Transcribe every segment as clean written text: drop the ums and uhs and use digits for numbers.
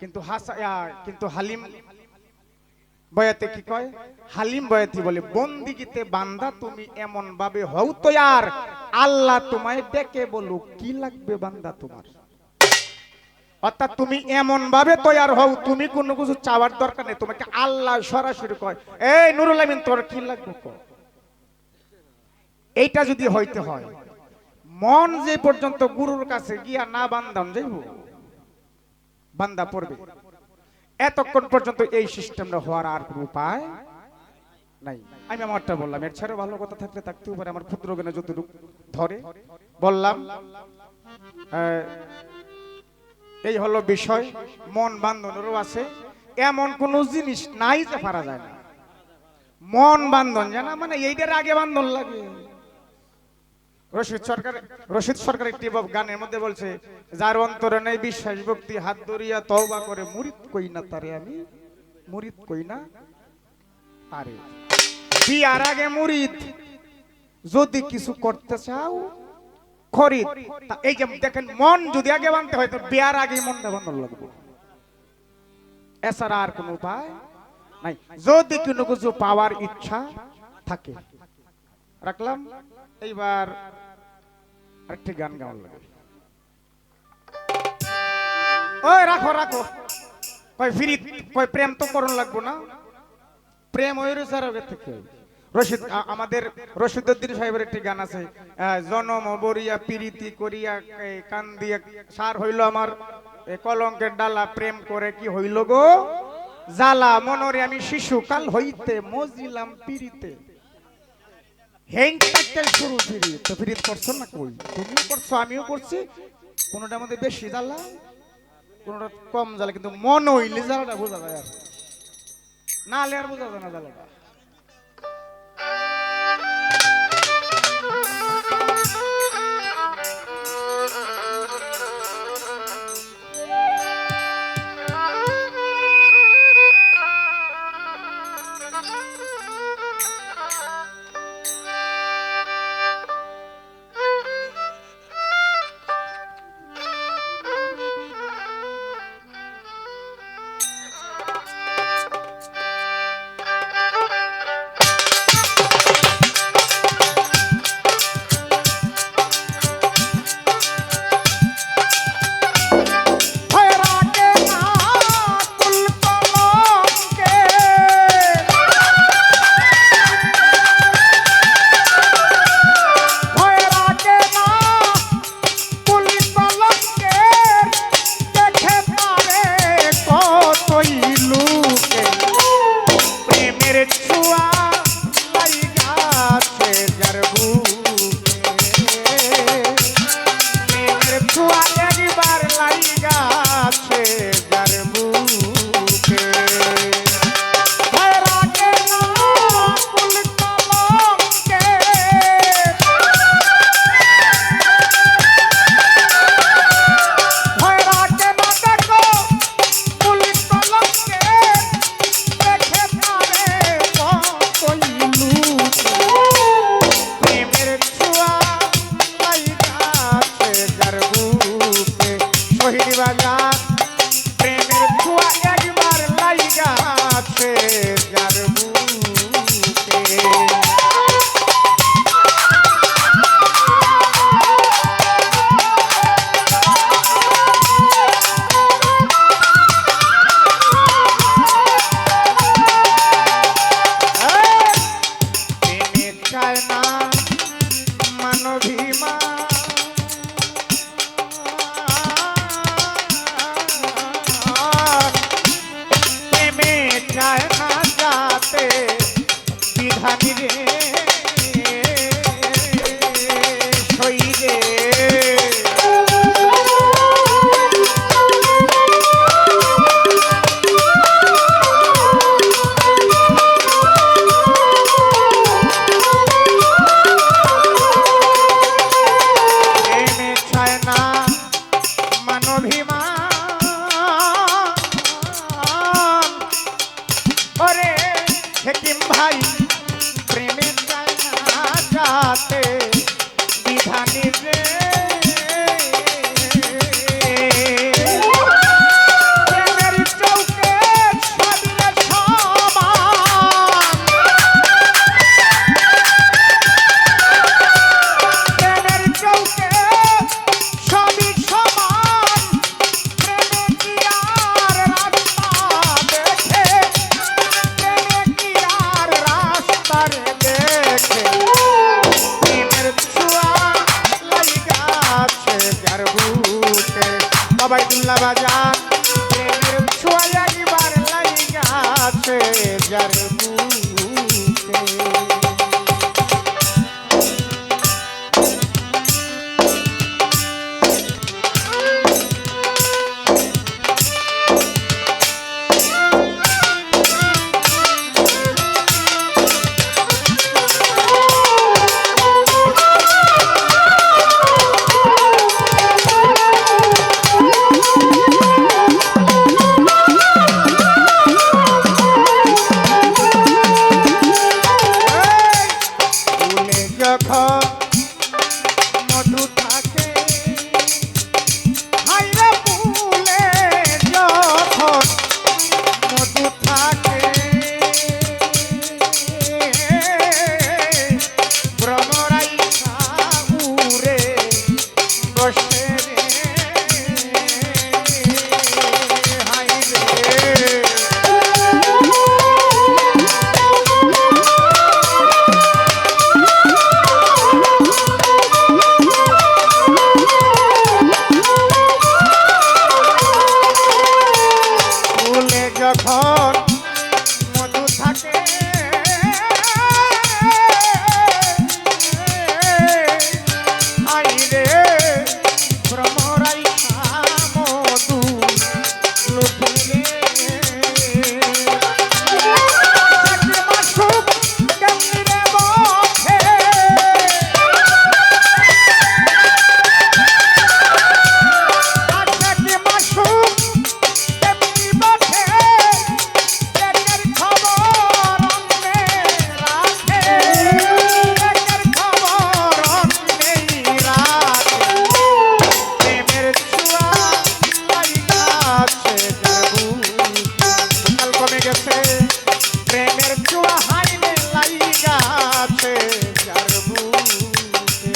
কিন্তু হালিম বয়াতে কি কয়, হালিম বয়াতি বলে বন্দিগিতে বান্দা তুমি এমন ভাবে হও তৈয়ার, আল্লাহ তোমায় ডেকে বলো কি লাগবে বান্দা তোমার। অর্থাৎ তুমি এমন ভাবে তৈয়ার হও, তুমি কোনো কিছু চাওয়ার দরকার নেই, তোমাকে আল্লাহ সরাসরি কয় এই নুরুল আমিন তোর কি লাগবে কর। এইটা যদি হইতে হয়, মন যে পর্যন্ত গুরুর কাছে গিয়া না বান্দান যাইব, বান্দা পড়বে, এতক্ষণ পর্যন্ত এই সিস্টেমটা হওয়ার আর কোনো উপায় নাই। আমি আমারটা বললাম, এর ছাড়া ভালো কথা থাকলে থাকতেও পারে, আমার ক্ষুদ্র জ্ঞানে যতটুকু ধরে বললাম। এই হলো বিষয়। মন বান্ধনেরও আছে, এমন কোন জিনিস নাই যে পারা যায় না। মন বান্ধন জানা মানে এইটার আগে বান্ধন লাগে। রশিদ সরকার একটি গানের মধ্যে বলছে, যার অন্তরে নেই বিশ্বাস ভক্তি, হাত ধরিয়া তওবা করে মুরিদ কই না তারে আমি, মুরিদ কই না তারে। বিয়ার আগে মুরিদ, যদি কিছু করতে চাও খরিদ। এই যে দেখেন, মন যদি আগে বানতে হয় তো বিয়ার আগে মনটা বান্ধন লাগবে, এছাড়া আর কোনো উপায় নাই। যদি কোনো কিছু পাওয়ার ইচ্ছা থাকে। রাখলাম। এইবার আরেকটি গান গাওয়ার লাগে। ওই রাখো রাখো, কই ফিরিত, কই প্রেম তো করন লাগবো না, প্রেম ওই রোজার থেকে। রশিদ, আমাদের রশিদউদ্দিন সাহেবের একটি গান আছে, জনম বরিয়া পিরিতি করিয়া কান্দিয়া সার হইল আমার কলঙ্কের ডালা, প্রেম করে কি হইল গো জ্বালা, মনরে আমি শিশুকাল হইতে মজিলাম পিরিতে। শুরু ফিরি তো ফিরিত করছো না, কই তুমিও করছো আমিও করছি, কোনোটার মধ্যে বেশি জ্বালা কোনোটা কম জ্বালা, কিন্তু মন হইলে জ্বালাটা বোঝা যায়, আর না হলে আর বোঝা যায় না জ্বালাটা। যখন মধু থাকে আইরে ভ্রমরাই মধু লুটে প্রেমের চুয়া হাইলে লাইগাছে যার বুকে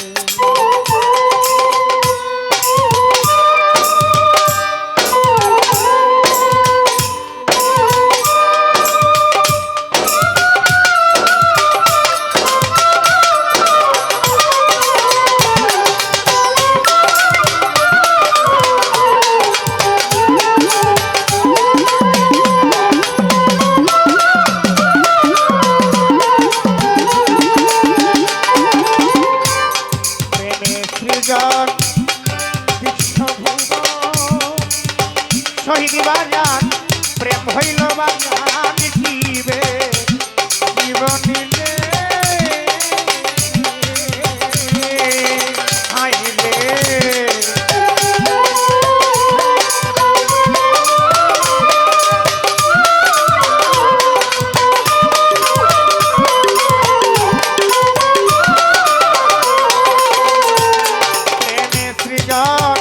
শহীদ বাজান প্রেম হইল বাজান জীবে জীবন নিলে আইলে প্রেমে সৃজন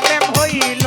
প্রেম হইল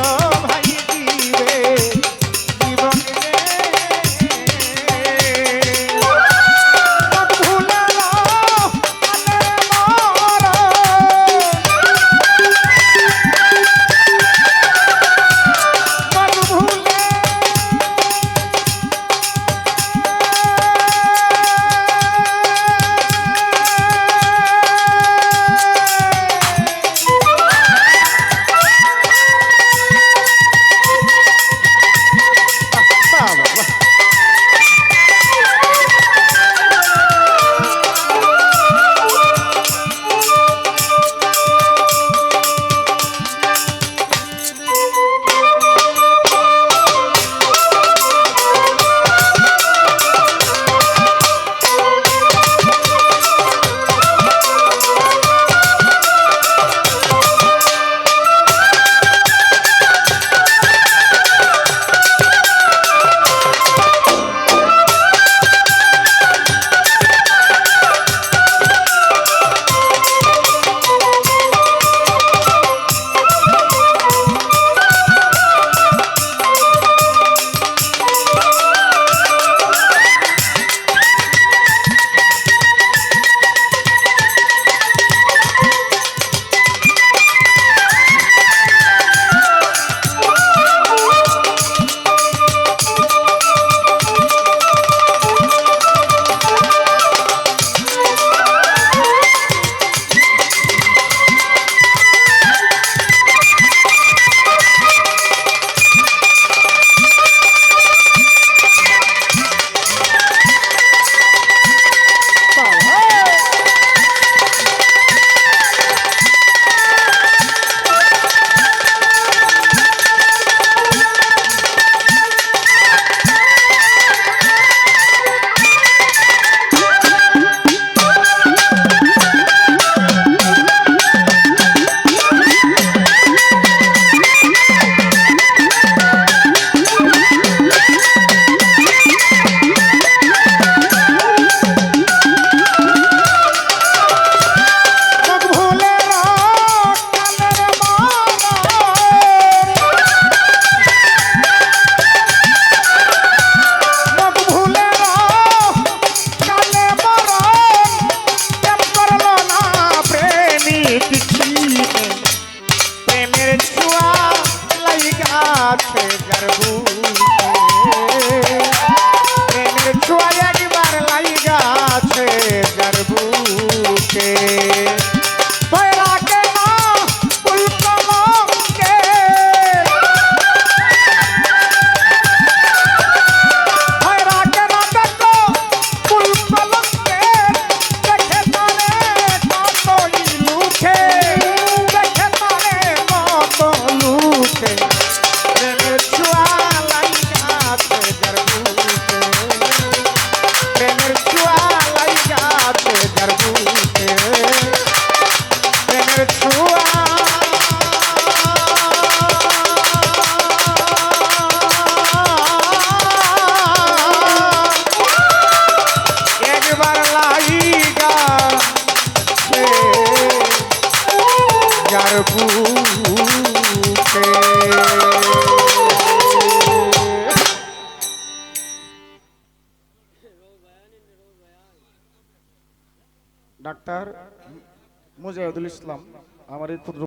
ডাক্তার মুজাহিদুল ইসলাম আমার এই ক্ষুদ্র